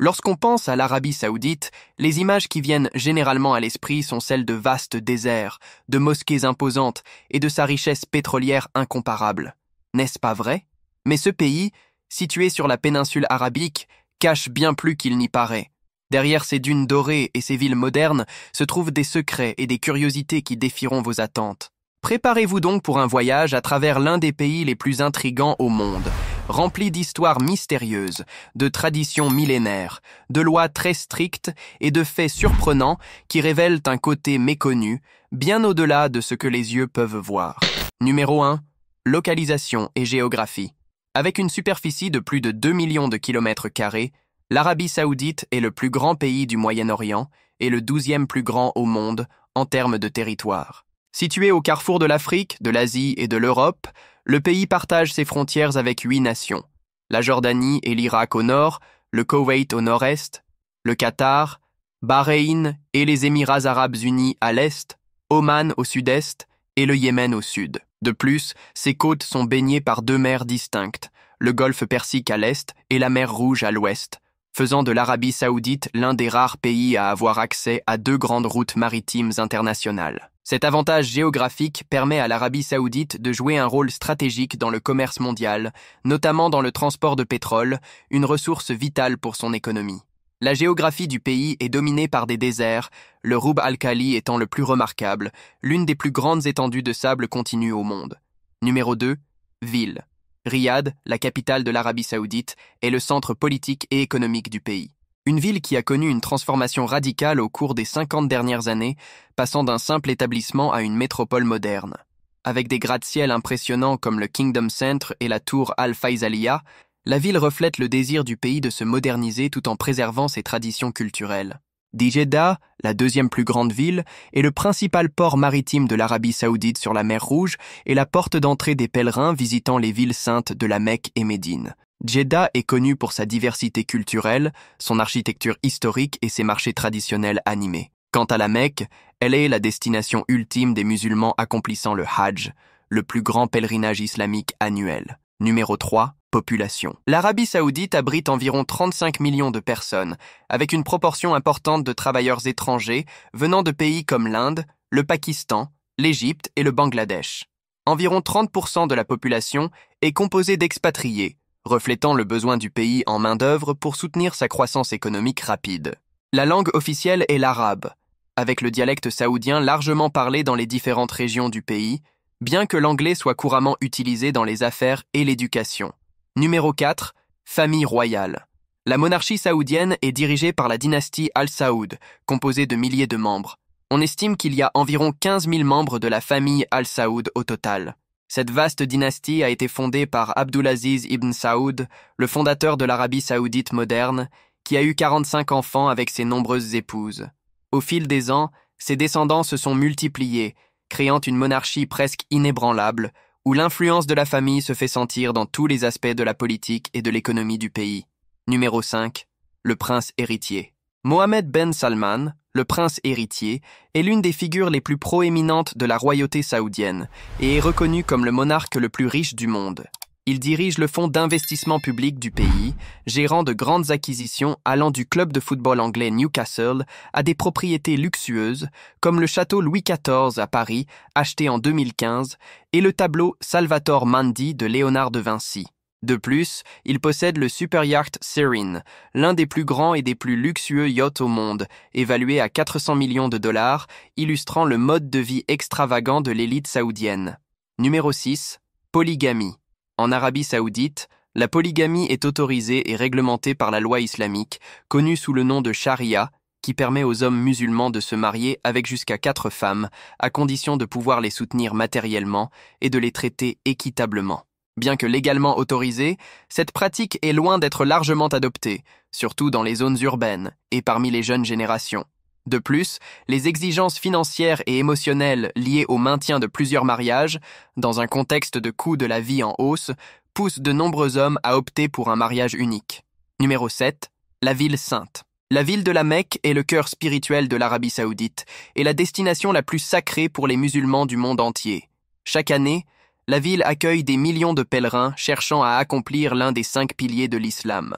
Lorsqu'on pense à l'Arabie saoudite, les images qui viennent généralement à l'esprit sont celles de vastes déserts, de mosquées imposantes et de sa richesse pétrolière incomparable. N'est-ce pas vrai? Mais ce pays, situé sur la péninsule arabique, cache bien plus qu'il n'y paraît. Derrière ces dunes dorées et ces villes modernes se trouvent des secrets et des curiosités qui défieront vos attentes. Préparez-vous donc pour un voyage à travers l'un des pays les plus intrigants au monde, rempli d'histoires mystérieuses, de traditions millénaires, de lois très strictes et de faits surprenants qui révèlent un côté méconnu, bien au-delà de ce que les yeux peuvent voir. Numéro 1. Localisation et géographie. Avec une superficie de plus de 2 millions de kilomètres carrés, l'Arabie saoudite est le plus grand pays du Moyen-Orient et le 12e plus grand au monde en termes de territoire. Situé au carrefour de l'Afrique, de l'Asie et de l'Europe, le pays partage ses frontières avec 8 nations. La Jordanie et l'Irak au nord, le Koweït au nord-est, le Qatar, Bahreïn et les Émirats arabes unis à l'est, Oman au sud-est et le Yémen au sud. De plus, ses côtes sont baignées par 2 mers distinctes, le golfe Persique à l'est et la mer Rouge à l'ouest, faisant de l'Arabie saoudite l'un des rares pays à avoir accès à 2 grandes routes maritimes internationales. Cet avantage géographique permet à l'Arabie saoudite de jouer un rôle stratégique dans le commerce mondial, notamment dans le transport de pétrole, une ressource vitale pour son économie. La géographie du pays est dominée par des déserts, le Rub al-Khali étant le plus remarquable, l'une des plus grandes étendues de sable continu au monde. Numéro 2. Ville. Riyad, la capitale de l'Arabie saoudite, est le centre politique et économique du pays. Une ville qui a connu une transformation radicale au cours des 50 dernières années, passant d'un simple établissement à une métropole moderne. Avec des gratte-ciel impressionnants comme le Kingdom Center et la tour Al-Faisaliya, la ville reflète le désir du pays de se moderniser tout en préservant ses traditions culturelles. Jeddah, la 2e plus grande ville, est le principal port maritime de l'Arabie saoudite sur la mer Rouge et la porte d'entrée des pèlerins visitant les villes saintes de la Mecque et Médine. Jeddah est connue pour sa diversité culturelle, son architecture historique et ses marchés traditionnels animés. Quant à la Mecque, elle est la destination ultime des musulmans accomplissant le Hajj, le plus grand pèlerinage islamique annuel. Numéro 3. Population. L'Arabie saoudite abrite environ 35 millions de personnes, avec une proportion importante de travailleurs étrangers venant de pays comme l'Inde, le Pakistan, l'Égypte et le Bangladesh. Environ 30% de la population est composée d'expatriés, reflétant le besoin du pays en main-d'œuvre pour soutenir sa croissance économique rapide. La langue officielle est l'arabe, avec le dialecte saoudien largement parlé dans les différentes régions du pays, bien que l'anglais soit couramment utilisé dans les affaires et l'éducation. Numéro 4. Famille royale. La monarchie saoudienne est dirigée par la dynastie Al Saoud, composée de milliers de membres. On estime qu'il y a environ 15 000 membres de la famille Al Saoud au total. Cette vaste dynastie a été fondée par Abdulaziz ibn Saoud, le fondateur de l'Arabie saoudite moderne, qui a eu 45 enfants avec ses nombreuses épouses. Au fil des ans, ses descendants se sont multipliés, créant une monarchie presque inébranlable, où l'influence de la famille se fait sentir dans tous les aspects de la politique et de l'économie du pays. Numéro 5. Le prince héritier. Mohammed Ben Salman, le prince héritier, est l'une des figures les plus proéminentes de la royauté saoudienne et est reconnu comme le monarque le plus riche du monde. Il dirige le fonds d'investissement public du pays, gérant de grandes acquisitions allant du club de football anglais Newcastle à des propriétés luxueuses comme le château Louis XIV à Paris, acheté en 2015, et le tableau Salvator Mundi de Léonard de Vinci. De plus, il possède le super yacht Serene, l'un des plus grands et des plus luxueux yachts au monde, évalué à 400 millions de dollars, illustrant le mode de vie extravagant de l'élite saoudienne. Numéro 6. Polygamie. En Arabie saoudite, la polygamie est autorisée et réglementée par la loi islamique, connue sous le nom de charia, qui permet aux hommes musulmans de se marier avec jusqu'à 4 femmes, à condition de pouvoir les soutenir matériellement et de les traiter équitablement. Bien que légalement autorisée, cette pratique est loin d'être largement adoptée, surtout dans les zones urbaines et parmi les jeunes générations. De plus, les exigences financières et émotionnelles liées au maintien de plusieurs mariages, dans un contexte de coût de la vie en hausse, poussent de nombreux hommes à opter pour un mariage unique. Numéro 7. La ville sainte. La ville de la Mecque est le cœur spirituel de l'Arabie saoudite et la destination la plus sacrée pour les musulmans du monde entier. Chaque année, la ville accueille des millions de pèlerins cherchant à accomplir l'un des 5 piliers de l'islam.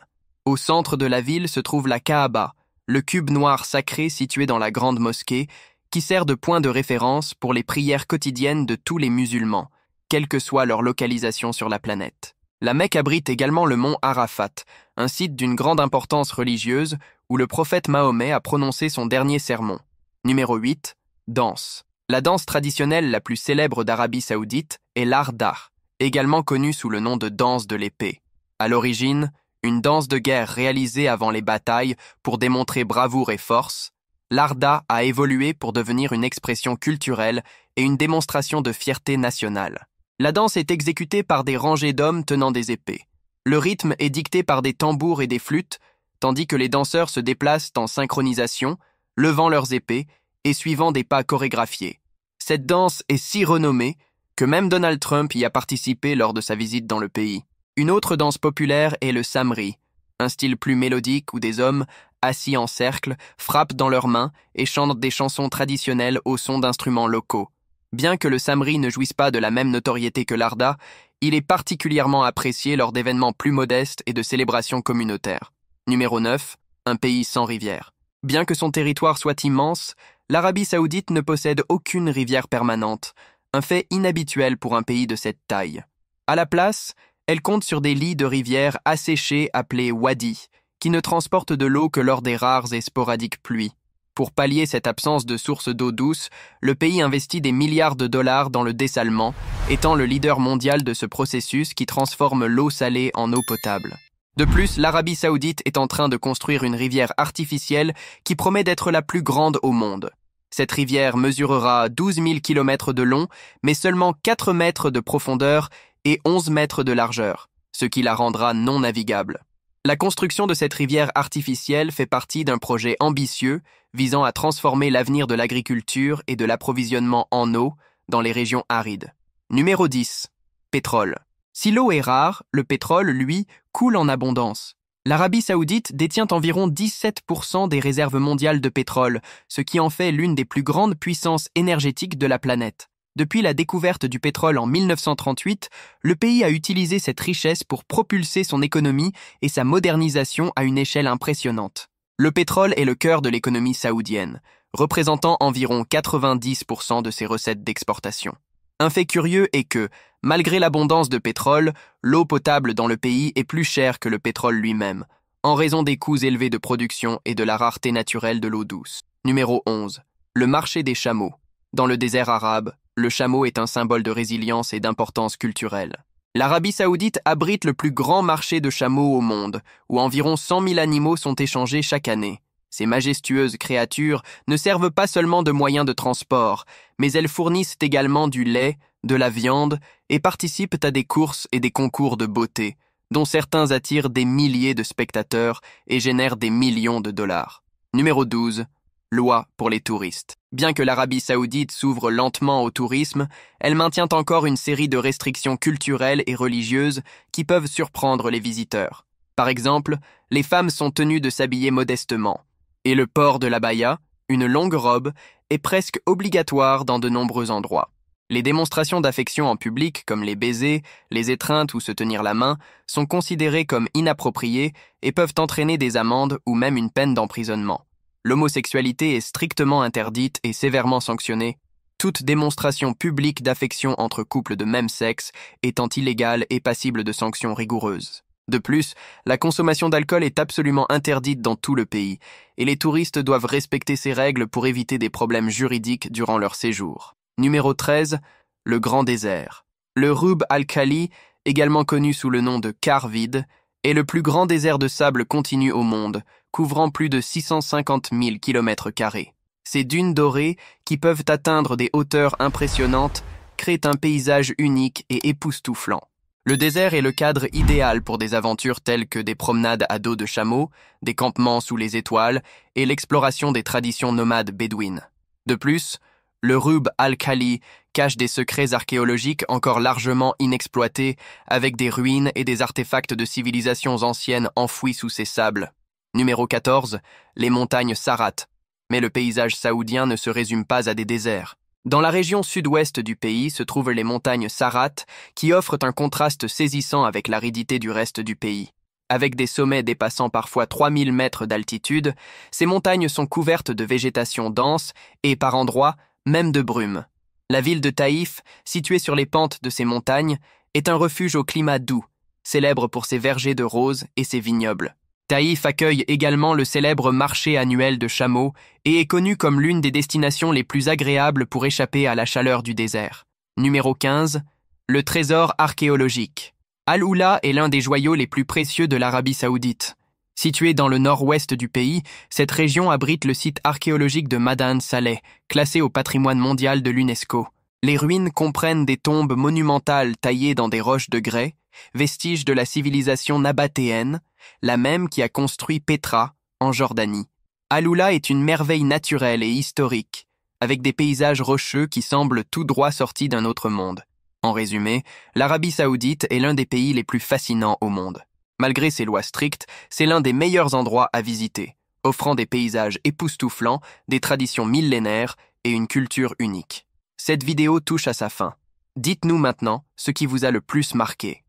Au centre de la ville se trouve la Kaaba, le cube noir sacré situé dans la grande mosquée, qui sert de point de référence pour les prières quotidiennes de tous les musulmans, quelle que soit leur localisation sur la planète. La Mecque abrite également le mont Arafat, un site d'une grande importance religieuse où le prophète Mahomet a prononcé son dernier sermon. Numéro 8. Danse. La danse traditionnelle la plus célèbre d'Arabie Saoudite est l'Arda, également connue sous le nom de danse de l'épée. À l'origine, une danse de guerre réalisée avant les batailles pour démontrer bravoure et force, l'Arda a évolué pour devenir une expression culturelle et une démonstration de fierté nationale. La danse est exécutée par des rangées d'hommes tenant des épées. Le rythme est dicté par des tambours et des flûtes, tandis que les danseurs se déplacent en synchronisation, levant leurs épées et suivant des pas chorégraphiés. Cette danse est si renommée que même Donald Trump y a participé lors de sa visite dans le pays. Une autre danse populaire est le Samri, un style plus mélodique où des hommes, assis en cercle, frappent dans leurs mains et chantent des chansons traditionnelles au son d'instruments locaux. Bien que le Samri ne jouisse pas de la même notoriété que l'Arda, il est particulièrement apprécié lors d'événements plus modestes et de célébrations communautaires. Numéro 9. Un pays sans rivière. Bien que son territoire soit immense, l'Arabie Saoudite ne possède aucune rivière permanente, un fait inhabituel pour un pays de cette taille. À la place, elle compte sur des lits de rivières asséchés appelés wadis, qui ne transportent de l'eau que lors des rares et sporadiques pluies. Pour pallier cette absence de sources d'eau douce, le pays investit des milliards de dollars dans le dessalement, étant le leader mondial de ce processus qui transforme l'eau salée en eau potable. De plus, l'Arabie Saoudite est en train de construire une rivière artificielle qui promet d'être la plus grande au monde. Cette rivière mesurera 12 000 km de long, mais seulement 4 mètres de profondeur et 11 mètres de largeur, ce qui la rendra non navigable. La construction de cette rivière artificielle fait partie d'un projet ambitieux visant à transformer l'avenir de l'agriculture et de l'approvisionnement en eau dans les régions arides. Numéro 10. Pétrole. Si l'eau est rare, le pétrole, lui, coule en abondance. L'Arabie Saoudite détient environ 17% des réserves mondiales de pétrole, ce qui en fait l'une des plus grandes puissances énergétiques de la planète. Depuis la découverte du pétrole en 1938, le pays a utilisé cette richesse pour propulser son économie et sa modernisation à une échelle impressionnante. Le pétrole est le cœur de l'économie saoudienne, représentant environ 90% de ses recettes d'exportation. Un fait curieux est que, malgré l'abondance de pétrole, l'eau potable dans le pays est plus chère que le pétrole lui-même, en raison des coûts élevés de production et de la rareté naturelle de l'eau douce. Numéro 11. Le marché des chameaux. Dans le désert arabe, le chameau est un symbole de résilience et d'importance culturelle. L'Arabie Saoudite abrite le plus grand marché de chameaux au monde, où environ 100 000 animaux sont échangés chaque année. Ces majestueuses créatures ne servent pas seulement de moyens de transport, mais elles fournissent également du lait, de la viande et participent à des courses et des concours de beauté, dont certains attirent des milliers de spectateurs et génèrent des millions de dollars. Numéro 12. Loi pour les touristes. Bien que l'Arabie Saoudite s'ouvre lentement au tourisme, elle maintient encore une série de restrictions culturelles et religieuses qui peuvent surprendre les visiteurs. Par exemple, les femmes sont tenues de s'habiller modestement, et le port de l'abaya, une longue robe, est presque obligatoire dans de nombreux endroits. Les démonstrations d'affection en public, comme les baisers, les étreintes ou se tenir la main, sont considérées comme inappropriées et peuvent entraîner des amendes ou même une peine d'emprisonnement. L'homosexualité est strictement interdite et sévèrement sanctionnée, toute démonstration publique d'affection entre couples de même sexe étant illégale et passible de sanctions rigoureuses. De plus, la consommation d'alcool est absolument interdite dans tout le pays, et les touristes doivent respecter ces règles pour éviter des problèmes juridiques durant leur séjour. Numéro 13. Le Grand Désert. Le Rub al-Khali, également connu sous le nom de Quart vide, est le plus grand désert de sable continu au monde, couvrant plus de 650 000 km². Ces dunes dorées, qui peuvent atteindre des hauteurs impressionnantes, créent un paysage unique et époustouflant. Le désert est le cadre idéal pour des aventures telles que des promenades à dos de chameau, des campements sous les étoiles et l'exploration des traditions nomades bédouines. De plus, le Rub al-Khali cache des secrets archéologiques encore largement inexploités, avec des ruines et des artefacts de civilisations anciennes enfouis sous ses sables. Numéro 14. Les montagnes Sarat. Mais le paysage saoudien ne se résume pas à des déserts. Dans la région sud-ouest du pays se trouvent les montagnes Sarat, qui offrent un contraste saisissant avec l'aridité du reste du pays. Avec des sommets dépassant parfois 3000 mètres d'altitude, ces montagnes sont couvertes de végétation dense et, par endroits, même de brume. La ville de Taïf, située sur les pentes de ces montagnes, est un refuge au climat doux, célèbre pour ses vergers de roses et ses vignobles. Taïf accueille également le célèbre marché annuel de chameaux et est connu comme l'une des destinations les plus agréables pour échapper à la chaleur du désert. Numéro 15. Le trésor archéologique. Al-Oula est l'un des joyaux les plus précieux de l'Arabie saoudite. Située dans le nord-ouest du pays, cette région abrite le site archéologique de Ma'dan Saleh, classé au patrimoine mondial de l'UNESCO. Les ruines comprennent des tombes monumentales taillées dans des roches de grès, vestiges de la civilisation nabatéenne, la même qui a construit Pétra, en Jordanie. Al-Oula est une merveille naturelle et historique, avec des paysages rocheux qui semblent tout droit sortis d'un autre monde. En résumé, l'Arabie saoudite est l'un des pays les plus fascinants au monde. Malgré ses lois strictes, c'est l'un des meilleurs endroits à visiter, offrant des paysages époustouflants, des traditions millénaires et une culture unique. Cette vidéo touche à sa fin. Dites-nous maintenant ce qui vous a le plus marqué.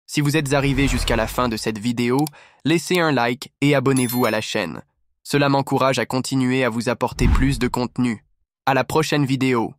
Si vous êtes arrivé jusqu'à la fin de cette vidéo, laissez un like et abonnez-vous à la chaîne. Cela m'encourage à continuer à vous apporter plus de contenu. À la prochaine vidéo.